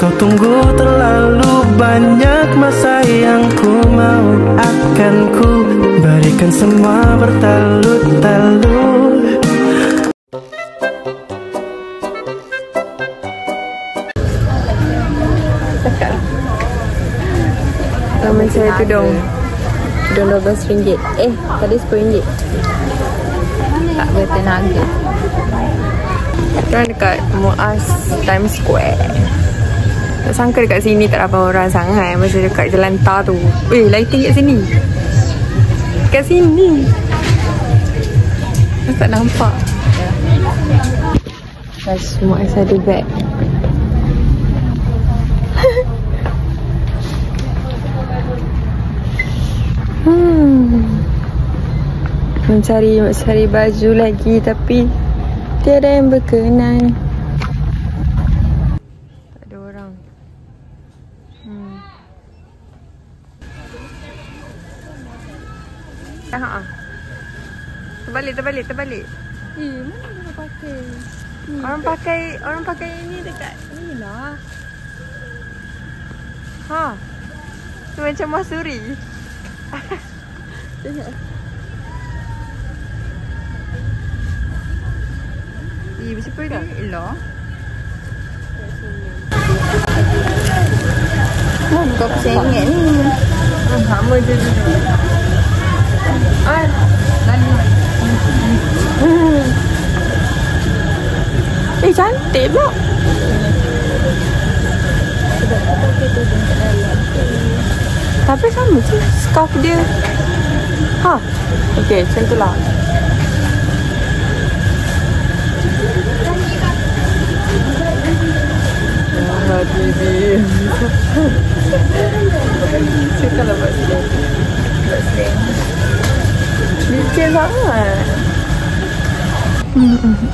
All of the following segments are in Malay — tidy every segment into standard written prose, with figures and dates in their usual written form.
Kau tunggu terlalu banyak, masa yang ku mau akan ku berikan semua bertalut-talut. Nama saya tudung RM12. Tadi RM10. Tak bertenaga. Sekarang dekat Muaz Times Square. Tak sangka dekat sini tak ramai orang sangat. Masa dekat jalan tar tu. Lighting kat sini. Kat sini. Tak nampak. Guys, Muaz ada bag. Mencari baju lagi tapi tiada yang berkenan. Tak ada orang. Terbalik. Mana dia pakai? Orang pakai ini dekat ni lah. Itu macam Masuri. Tengok. Berapa dia? Elok. Kau RM1 ni. Sama je dulu. Cantik pula. Tapi sama je scarf dia. Okey, macam tu lah. TV. Cakap lah buat slang. Licin sangat.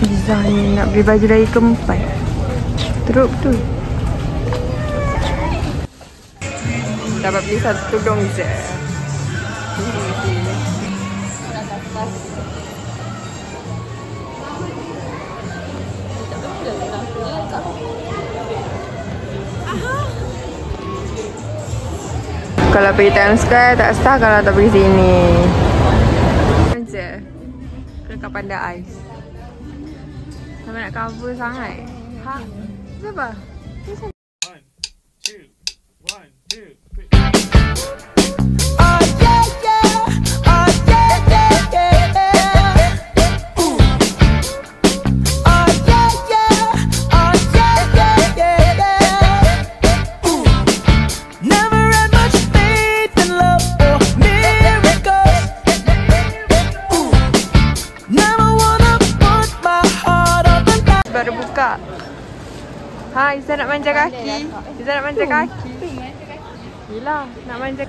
Izzah ni nak beli baju lagi keempat. Teruk tu. Dapat beli satu tudung je. Kalau pergi Times Square tak sah kalau tak pergi sini. Je. Dekat Panda Ais. Sampai nak cover sangat. Siapa? 1, 2, 1, 2, 3. Baru buka. Izzah nak manja kaki. Yelah, nak manja.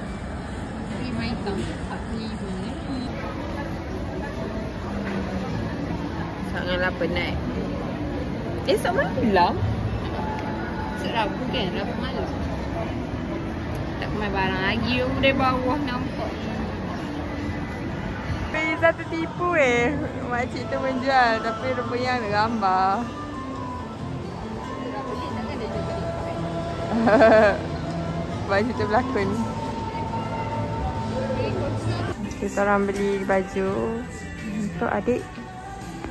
Sangatlah penat. Esok malam? Esok Rabu kan? Rabu malam. Tak main barang lagi. Dari bawah nampak. Izzah tertipu makcik tu menjual tapi rupanya ada gambar. Baju tu berlakon. Kita orang beli baju untuk adik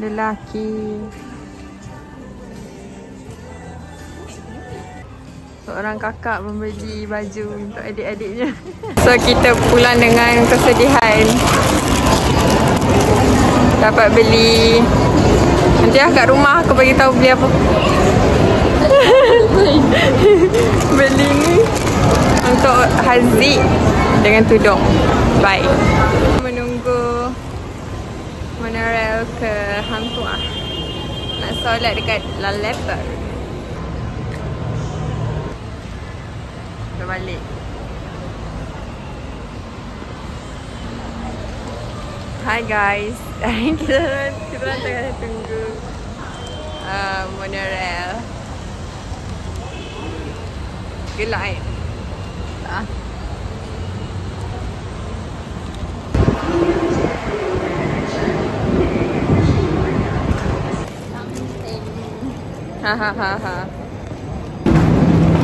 lelaki. Seorang kakak membeli baju untuk adik-adiknya. So kita pulang dengan kesedihan. Dapat beli. Nanti kat rumah aku bagi tahu beli apa. Beli ni untuk Haziq dengan tudung. Bye. Menunggu monorail ke Hang Tuah. Nak solat dekat La Leper. Dah balik. Hi guys. kita tengah tunggu monorail. Gelap tak?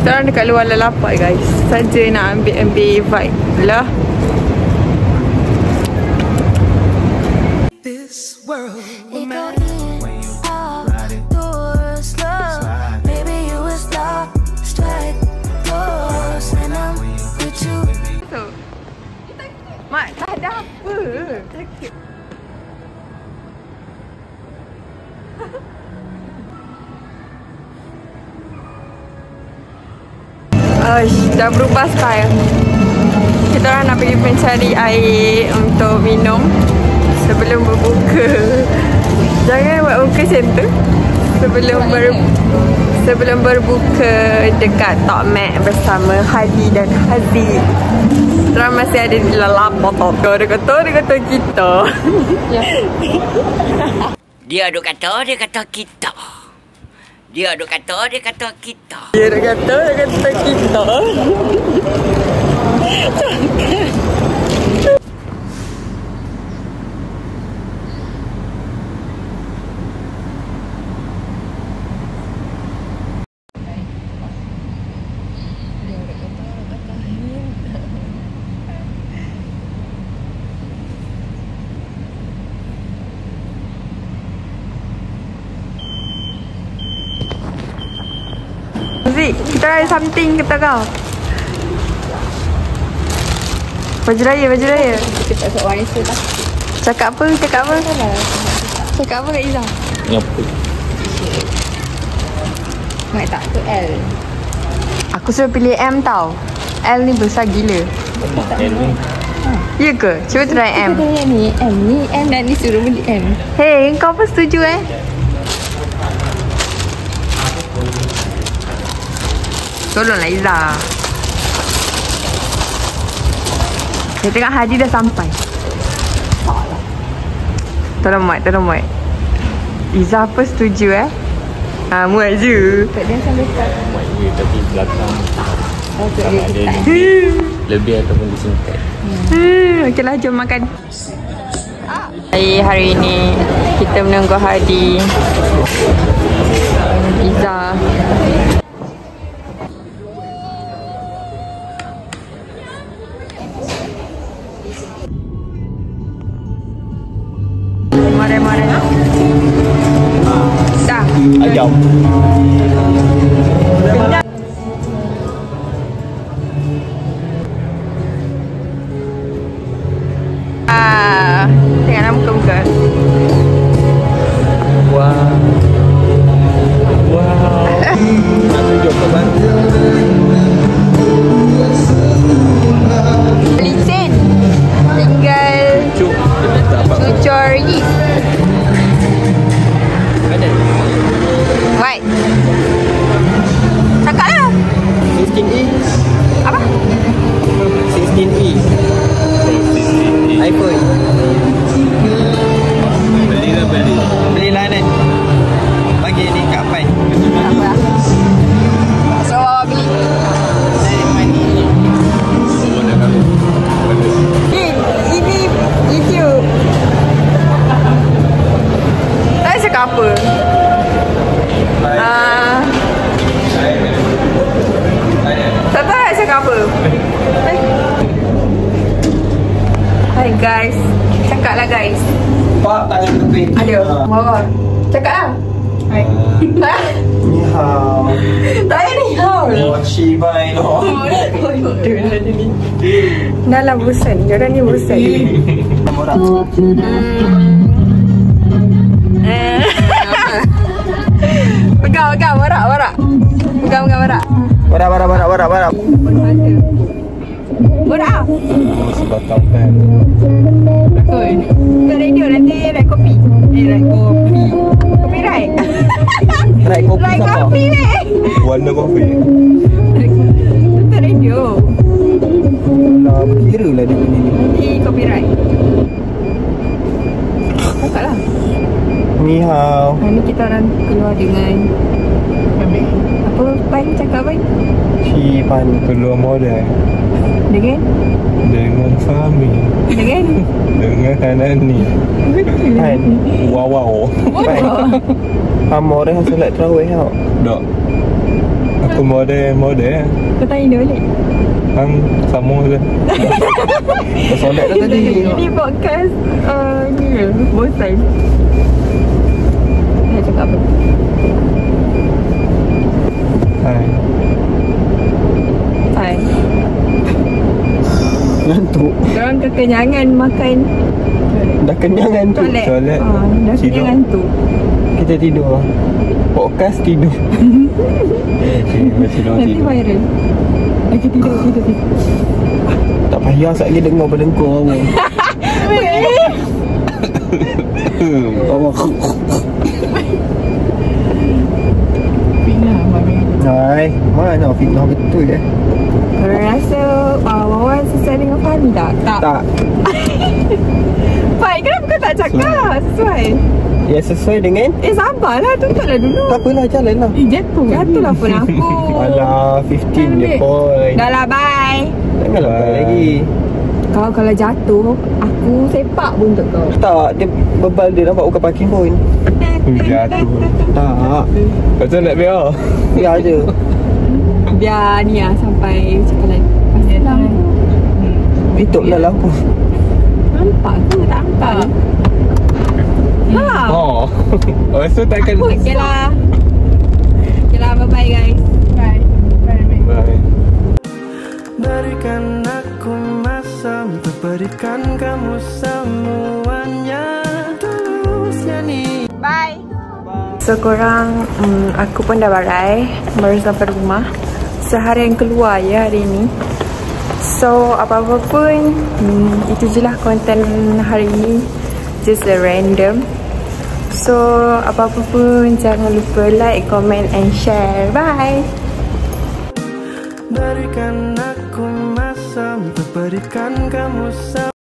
Kita orang dekat luar lalapat guys. Saja nak ambil vibe lah. This world It got in outdoors, love. Maybe you was lost, right? Close when I'm with you. So, Mak, tak ada apa. Sakit. Dah berubah style. Kita orang nak pergi mencari air untuk minum sebelum berbuka. Jangan buat buka macam tu. Sebelum berbuka dekat Tok Mac bersama Hadi dan Haziq. Terang masih ada di lalapat Dia kata kita. Dia duk kata kita. Dia duk kata kita. Dia kata kita. Zik, kita ada something kata kau. Baju raya. Kita tak sok warna lah. Cakap apa? Cakap apa Kak Iza? Apa? Mak tak tu L. Aku suruh pilih M tau. L ni besar gila. Ya ke? Cuba try M. Kita tanya ni M ni M dan ni suruh beli M. Hey, kau apa setuju Tolonglah Iza. Saya tengok Hadi dah sampai. Tolong Mat. Iza apa setuju muat je. Untuk dia sampai start. Mak dia tapi belakang Untuk tak dia ada start. lebih ataupun disingkat. Okeylah, jom makan. Hari ini kita menunggu Hadi, Iza. Mari. Dah. Ayam. Tengok nama muka. Wow. Nak tunjuk ke bang? Licin. Tinggal Cuk. Dia minta apa? cucur lagi. Ada. White. Cakap lah. 16E. Apa? 16E. iPhone. Belilah ni. Bagi ni kat Pai. So, awak beli. Ini YouTube. Tak cakap apa. Tak tahu nak cakap apa. Hai guys. Cakaplah guys. Pak tangan tepi. Ada. Bawa. Cakaplah. Hai. Ni hao. Tak payah ni. Mochi bai lo. Dah lah bosan. Diorang ni bosan. Pegang. Warak. Pegang warak. Barak. Warak. Sebatang pen. Betul. Kat radio nanti write kopi. Copyright. Try kopi Write sama. kopi ni. Warna kopi. Betul radio. Lah berkira lah dia ni. Nanti copyright. Cakaplah. Ni hao. Hari ni kita orang keluar dengan apa Pan cakap Pan? Si pan. Keluar modal. Dengan Fahmi. Dengan Hanani. Pan. Wow. Pan. Amor dah solat tarawih hao. Dok. Aku model. Kau tanya dia balik. Sama je. Kau solat dah tadi. Ini podcast ni ke? Bosan. Saya cakap apa? Hai. Ngantuk. Korang kekenyangan makan. Dah kenyang ngantuk. Solat. Dah kenyang ngantuk. Kita tidur. Podcast tidur. Nanti viral. Lagi tidur. Tak payah sekali lagi dengar pada kau. Fitnah mami. Hai, mana fitnah betul ya? Korang rasa Wawan sesuai dengan Fahmi tak? Tak. Fahmi, kenapa kau tak cakap sesuai? Ya sesuai dengan. Sabarlah, tuntutlah dulu. Tak apalah, jalanlah. Jatuhlah phone aku. Alah, 15 je point. Dah lah, bye. Janganlah bye lagi. Kau kalau jatuh, aku sepak buntut kau. Tak, dia bebal dia nampak bukan parking point. Jatuh. Tak. Macam nak biar? Biar je. Biar ni lah sampai cakalan. Pasal lampu. Hituplah lampu. Nampak ke? Tak nampak. Oh. So takkan. Okay lah. Bye-bye guys. Bye. Bye. Berikan aku masa untuk berikan kamu semuanya. Tulusnya nih. Bye. So korang, aku pun dah barai. Baru sampai rumah. Seharian keluar ya hari ni. So apa-apa pun, itu je lah konten hari ni. Just a random. So apa-apa pun jangan lupa like, comment and share. Bye. Berikan aku masa untuk berikan kamu